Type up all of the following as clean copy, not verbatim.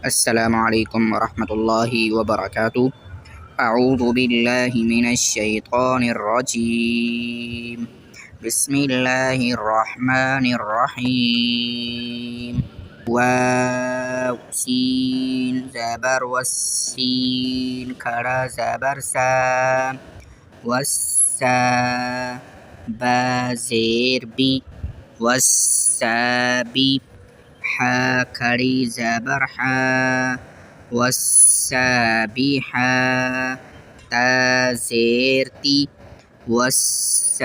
السلام عليكم ورحمة الله وبركاته. أعوذ بالله من الشيطان الرجيم. بسم الله الرحمن الرحيم. واو سين زبر والسين كرا زبر سا والسا با زير بي والسابي حا كري زبر حا والسابحة تا زير تي والسابحات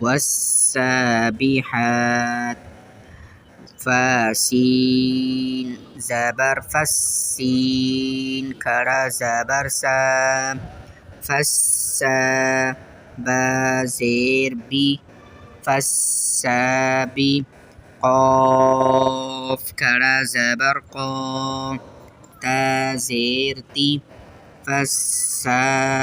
والسابحات فاسين زبر فسين كرا زبر سا فسا با زير بي فالسابي قاف كرا زبر قا تا زير تي فالسابقات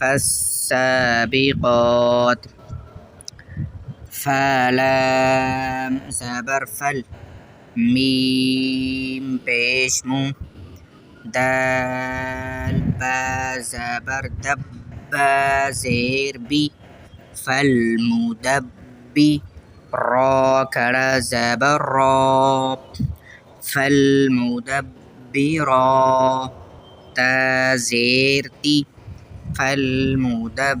فالسابقات فلام زبر فل ميم پیش مو دال با زبر دب با زير بي فالمدبي را كرا زبر را فالمدبرا تا زير تي فالمدبرات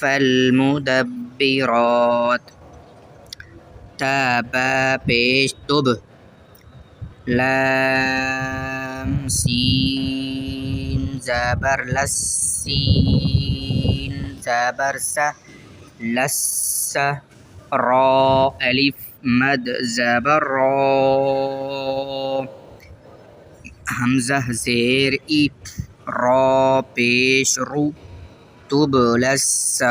فالمدبرات تابا پیش تب لام سين زبر لسين زبر سه لس را ألف مد زبر را همزة زير إي را پیش رو تبلى السرائر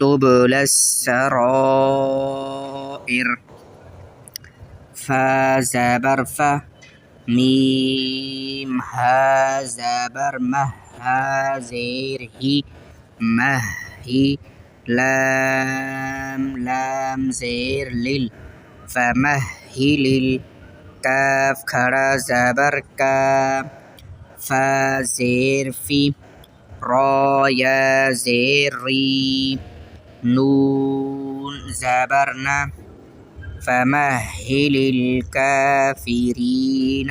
تبلى السرائر فا زبر فا ميم ها زبر مه ها زير هي مه هي لام زير لل فمهل الكاف كرا زبر كا فا زير في را يا زير ري نون زبرنا فمهل الكافرين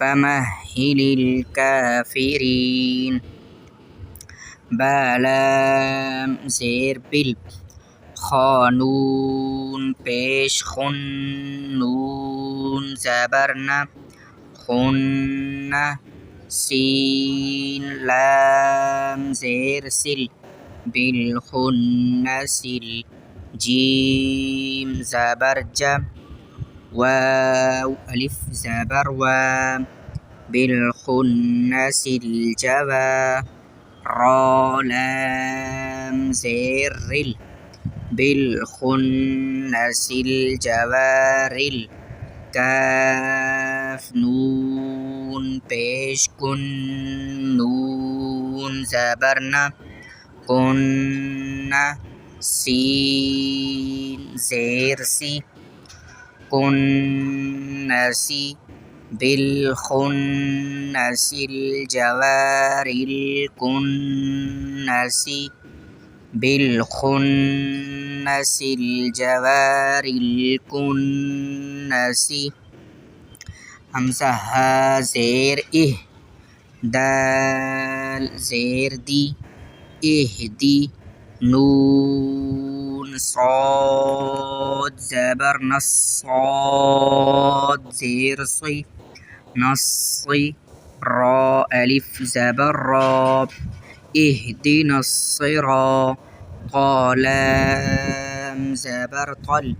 فمهل الكافرين بلام زير بل خانون پیش خن نون زبرنا خن سين لام زير سل بالخنسل جيم زبر جم واو ألف زبر وام بالخنس الجوى را لام زير رل بالخنس الجوارل كاف نون پیش كن نون زبرنا كن سين زير سي كنسي بالخنس الجوار الكنسي بالخنس الجوار الكنسي همزة ها زير إه دال زير دي اهدي نون صاد زبر نصاد زير صي نصي را ألف زبر را اهدنا الصراط لام زبر طل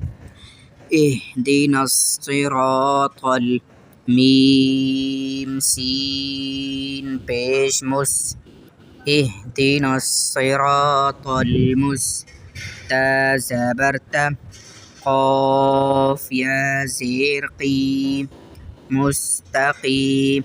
اهدنا الصراط ميم سين پیش مس اهدنا الصراط تا زبرت قاف يا زير قيم مستقيم